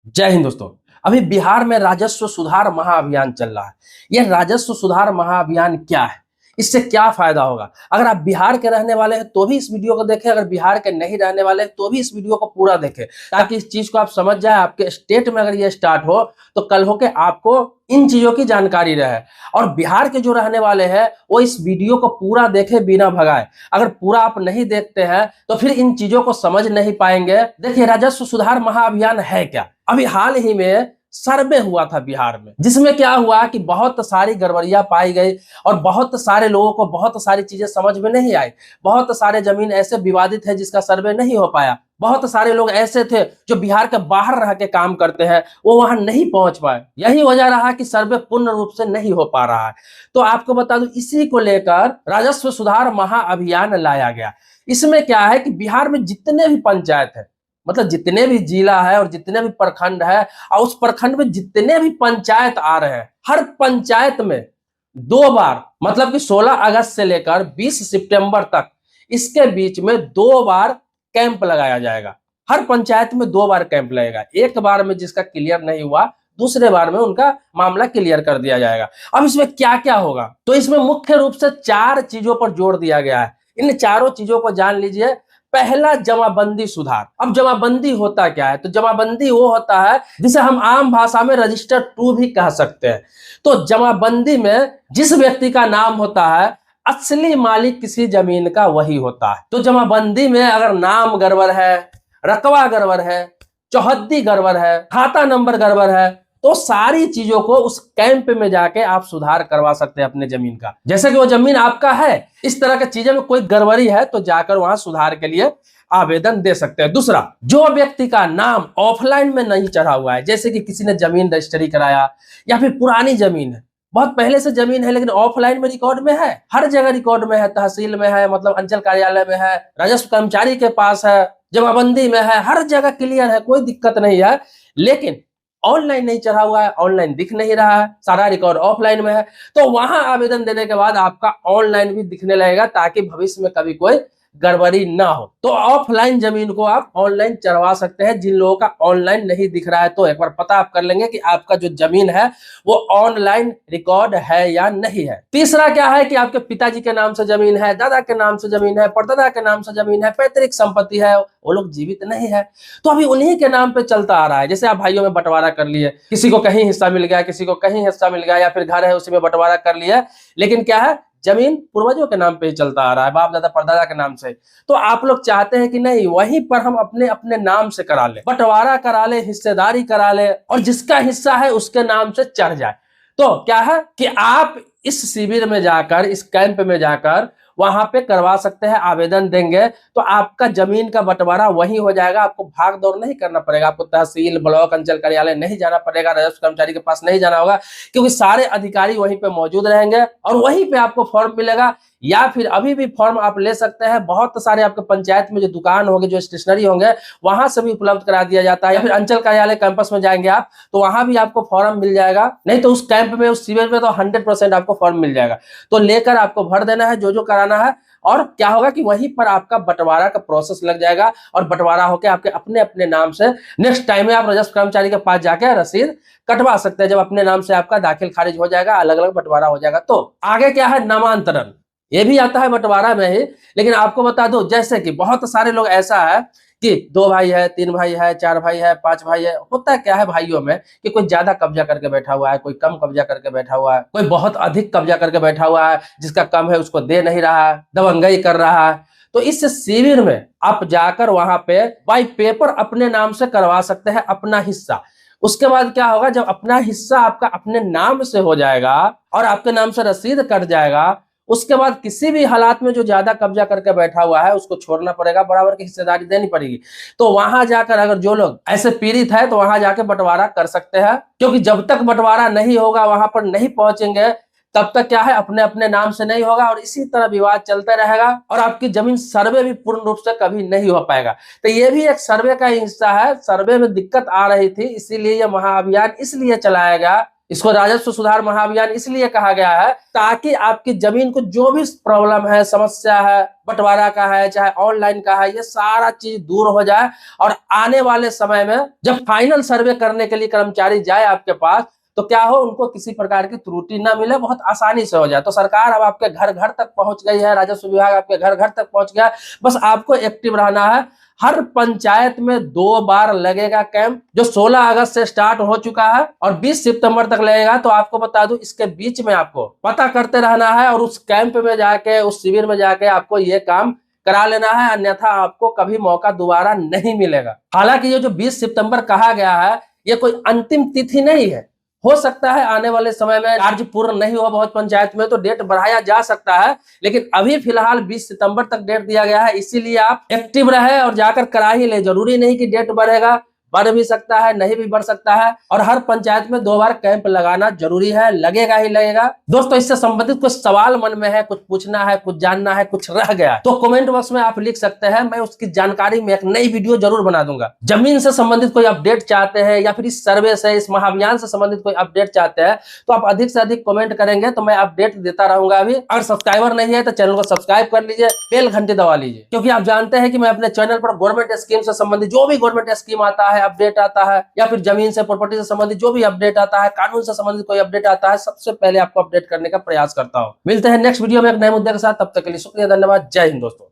जय हिंद दोस्तों। अभी बिहार में राजस्व सुधार महाअभियान चल रहा है। यह राजस्व सुधार महाअभियान क्या है, इससे क्या फायदा होगा? अगर आप बिहार के रहने वाले हैं तो भी इस वीडियो को देखें, अगर बिहार के नहीं रहने वाले हैं तो भी इस वीडियो को पूरा देखें, ताकि इस चीज को आप समझ जाए। आपके स्टेट में अगर ये स्टार्ट हो तो कल होके आपको इन चीजों की जानकारी रहे। और बिहार के जो रहने वाले हैं वो इस वीडियो को पूरा देखे बिना भगाए। अगर पूरा आप नहीं देखते हैं तो फिर इन चीजों को समझ नहीं पाएंगे। देखिए, राजस्व सुधार महाअभियान है क्या? अभी हाल ही में सर्वे हुआ था बिहार में, जिसमें क्या हुआ कि बहुत सारी गड़बड़ियां पाई गई और बहुत सारे लोगों को बहुत सारी चीजें समझ में नहीं आई। बहुत सारे जमीन ऐसे विवादित है जिसका सर्वे नहीं हो पाया। बहुत सारे लोग ऐसे थे जो बिहार के बाहर रह के काम करते हैं, वो वहां नहीं पहुंच पाए। यही वजह रहा कि सर्वे पूर्ण रूप से नहीं हो पा रहा है। तो आपको बता दूं, इसी को लेकर राजस्व सुधार महाअभियान लाया गया। इसमें क्या है कि बिहार में जितने भी पंचायत है, मतलब जितने भी जिला है और जितने भी प्रखंड है और उस प्रखंड में जितने भी पंचायत आ रहे हैं, हर पंचायत में 2 बार, मतलब कि 16 अगस्त से लेकर 20 सितंबर तक, इसके बीच में 2 बार कैंप लगाया जाएगा। हर पंचायत में 2 बार कैंप लगेगा। एक बार में जिसका क्लियर नहीं हुआ, दूसरे बार में उनका मामला क्लियर कर दिया जाएगा। अब इसमें क्या क्या होगा, तो इसमें मुख्य रूप से 4 चीजों पर जोर दिया गया है। इन चारों चीजों को जान लीजिए। पहला, जमाबंदी सुधार। अब जमाबंदी होता क्या है? तो जमाबंदी वो होता है जिसे हम आम भाषा में रजिस्टर 2 भी कह सकते हैं। तो जमाबंदी में जिस व्यक्ति का नाम होता है, असली मालिक किसी जमीन का वही होता है। तो जमाबंदी में अगर नाम गड़बड़ है, रकबा गड़बड़ है, चौहद्दी गड़बड़ है, खाता नंबर गड़बड़ है, तो सारी चीजों को उस कैंप में जाके आप सुधार करवा सकते हैं अपने जमीन का। जैसे कि वो जमीन आपका है, इस तरह की चीजें में कोई गड़बड़ी है तो जाकर वहां सुधार के लिए आवेदन दे सकते हैं। दूसरा, जो व्यक्ति का नाम ऑफलाइन में नहीं चढ़ा हुआ है, जैसे कि किसी ने जमीन रजिस्ट्री कराया या फिर पुरानी जमीन है, बहुत पहले से जमीन है लेकिन ऑफलाइन में रिकॉर्ड में है, हर जगह रिकॉर्ड में है, तहसील में है, मतलब अंचल कार्यालय में है, राजस्व कर्मचारी के पास है, जमाबंदी में है, हर जगह क्लियर है, कोई दिक्कत नहीं है, लेकिन ऑनलाइन नहीं चढ़ा हुआ है, ऑनलाइन दिख नहीं रहा है, सारा रिकॉर्ड ऑफलाइन में है, तो वहां आवेदन देने के बाद आपका ऑनलाइन भी दिखने लगेगा, ताकि भविष्य में कभी कोई गड़बड़ी ना हो। तो ऑफलाइन जमीन को आप ऑनलाइन चढ़वा सकते हैं। जिन लोगों का ऑनलाइन नहीं दिख रहा है तो एक बार पता आप कर लेंगे कि आपका जो जमीन है वो ऑनलाइन रिकॉर्ड है या नहीं है। तीसरा क्या है कि आपके पिताजी के नाम से जमीन है, दादा के नाम से जमीन है, परदादा के नाम से जमीन है, पैतृक संपत्ति है, वो लोग जीवित नहीं है, तो अभी उन्हीं के नाम पे चलता आ रहा है। जैसे आप भाइयों में बंटवारा कर लिए, किसी को कहीं हिस्सा मिल गया, किसी को कहीं हिस्सा मिल गया, या फिर घर है उसी में बंटवारा कर लिया, लेकिन क्या है, जमीन पूर्वजों के नाम पे ही चलता आ रहा है, बाप दादा परदादा के नाम से। तो आप लोग चाहते हैं कि नहीं, वहीं पर हम अपने अपने नाम से करा ले, बंटवारा करा ले, हिस्सेदारी करा ले, और जिसका हिस्सा है उसके नाम से चढ़ जाए। तो क्या है कि आप इस शिविर में जाकर, इस कैंप में जाकर वहां पे करवा सकते हैं, आवेदन देंगे तो आपका जमीन का बंटवारा वही हो जाएगा। आपको भाग दौड़ नहीं करना पड़ेगा, आपको तहसील, ब्लॉक, अंचल कार्यालय नहीं जाना पड़ेगा, राजस्व कर्मचारी के पास नहीं जाना होगा, क्योंकि सारे अधिकारी वहीं पे मौजूद रहेंगे और वहीं पे आपको फॉर्म मिलेगा। या फिर अभी भी फॉर्म आप ले सकते हैं, बहुत सारे आपके पंचायत में जो दुकान होंगे, जो स्टेशनरी होंगे, वहां से भी उपलब्ध करा दिया जाता है। या फिर अंचल कार्यालय कैंपस में जाएंगे आप तो वहां भी आपको फॉर्म मिल जाएगा। नहीं तो उस कैंप में, उस शिविर में तो 100% आपको फॉर्म मिल जाएगा। तो लेकर आपको भर देना है जो जो कराना है, और क्या होगा कि वहीं पर आपका बंटवारा का प्रोसेस लग जाएगा और बंटवारा होकर आपके अपने अपने नाम से नेक्स्ट टाइम में आप राजस्व कर्मचारी के पास जाके रसीद कटवा सकते हैं। जब अपने नाम से आपका दाखिल खारिज हो जाएगा, अलग अलग बंटवारा हो जाएगा। तो आगे क्या है, नामांतरण, ये भी आता है बंटवारा में ही। लेकिन आपको बता दो, जैसे कि बहुत सारे लोग ऐसा है कि 2 भाई है, 3 भाई है, 4 भाई है, 5 भाई है, होता है क्या है भाइयों में कि कोई ज्यादा कब्जा करके बैठा हुआ है, कोई कम कब्जा करके बैठा हुआ है, कोई बहुत अधिक कब्जा करके बैठा हुआ है, जिसका कम है उसको दे नहीं रहा है, दबंगई कर रहा है। तो इस शिविर में आप जाकर वहां पे बाई पेपर अपने नाम से करवा सकते हैं अपना हिस्सा। उसके बाद क्या होगा, जब अपना हिस्सा आपका अपने नाम से हो जाएगा और आपके नाम से रसीद कट जाएगा, उसके बाद किसी भी हालात में जो ज्यादा कब्जा करके बैठा हुआ है उसको छोड़ना पड़ेगा, बराबर की हिस्सेदारी देनी पड़ेगी। तो वहां जाकर अगर जो लोग ऐसे पीड़ित है तो वहां जाकर बंटवारा कर सकते हैं, क्योंकि जब तक बंटवारा नहीं होगा, वहां पर नहीं पहुंचेंगे, तब तक क्या है, अपने अपने नाम से नहीं होगा और इसी तरह विवाद चलता रहेगा और आपकी जमीन सर्वे भी पूर्ण रूप से कभी नहीं हो पाएगा। तो ये भी एक सर्वे का हिस्सा है। सर्वे में दिक्कत आ रही थी, इसीलिए यह महाअभियान इसलिए चलाया गया इसको राजस्व सुधार महाअभियान इसलिए कहा गया है ताकि आपकी जमीन को जो भी प्रॉब्लम है, समस्या है, बंटवारा का है, चाहे ऑनलाइन का है, ये सारा चीज दूर हो जाए और आने वाले समय में जब फाइनल सर्वे करने के लिए कर्मचारी जाए आपके पास तो क्या हो, उनको किसी प्रकार की त्रुटि ना मिले, बहुत आसानी से हो जाए। तो सरकार अब आपके घर घर तक पहुंच गई है, राजस्व विभाग आपके घर घर तक पहुंच गया। बस आपको एक्टिव रहना है। हर पंचायत में 2 बार लगेगा कैंप, जो 16 अगस्त से स्टार्ट हो चुका है और 20 सितंबर तक लगेगा। तो आपको बता दूं, इसके बीच में आपको पता करते रहना है और उस कैंप में जाके, उस शिविर में जाके आपको ये काम करा लेना है, अन्यथा आपको कभी मौका दोबारा नहीं मिलेगा। हालांकि ये जो 20 सितंबर कहा गया है, ये कोई अंतिम तिथि नहीं है। हो सकता है आने वाले समय में कार्य पूर्ण नहीं हुआ बहुत पंचायत में तो डेट बढ़ाया जा सकता है, लेकिन अभी फिलहाल 20 सितंबर तक डेट दिया गया है। इसीलिए आप एक्टिव रहे और जाकर करा ही ले। जरूरी नहीं कि डेट बढ़ेगा, बढ़ भी सकता है, नहीं भी बढ़ सकता है। और हर पंचायत में 2 बार कैंप लगाना जरूरी है, लगेगा ही लगेगा। दोस्तों, इससे संबंधित कुछ सवाल मन में है, कुछ पूछना है, कुछ जानना है, कुछ रह गया तो कमेंट बॉक्स में आप लिख सकते हैं। मैं उसकी जानकारी में एक नई वीडियो जरूर बना दूंगा। जमीन से संबंधित कोई अपडेट चाहते हैं या फिर इस सर्वे से, इस महाअभियान से संबंधित कोई अपडेट चाहते हैं तो आप अधिक से अधिक कमेंट करेंगे तो मैं अपडेट देता रहूंगा। अभी अगर सब्सक्राइबर नहीं है तो चैनल को सब्सक्राइब कर लीजिए, बेल घंटी दबा लीजिए, क्योंकि आप जानते हैं कि मैं अपने चैनल पर गवर्नमेंट स्कीम से संबंधित जो भी गवर्नमेंट स्कीम आता है, अपडेट आता है, या फिर जमीन से, प्रॉपर्टी से संबंधित जो भी अपडेट आता है, कानून से संबंधित कोई अपडेट आता है, सबसे पहले आपको अपडेट करने का प्रयास करता हूं। मिलते हैं नेक्स्ट वीडियो में एक नए मुद्दे के साथ। तब तक के लिए शुक्रिया, धन्यवाद, जय हिंद दोस्तों।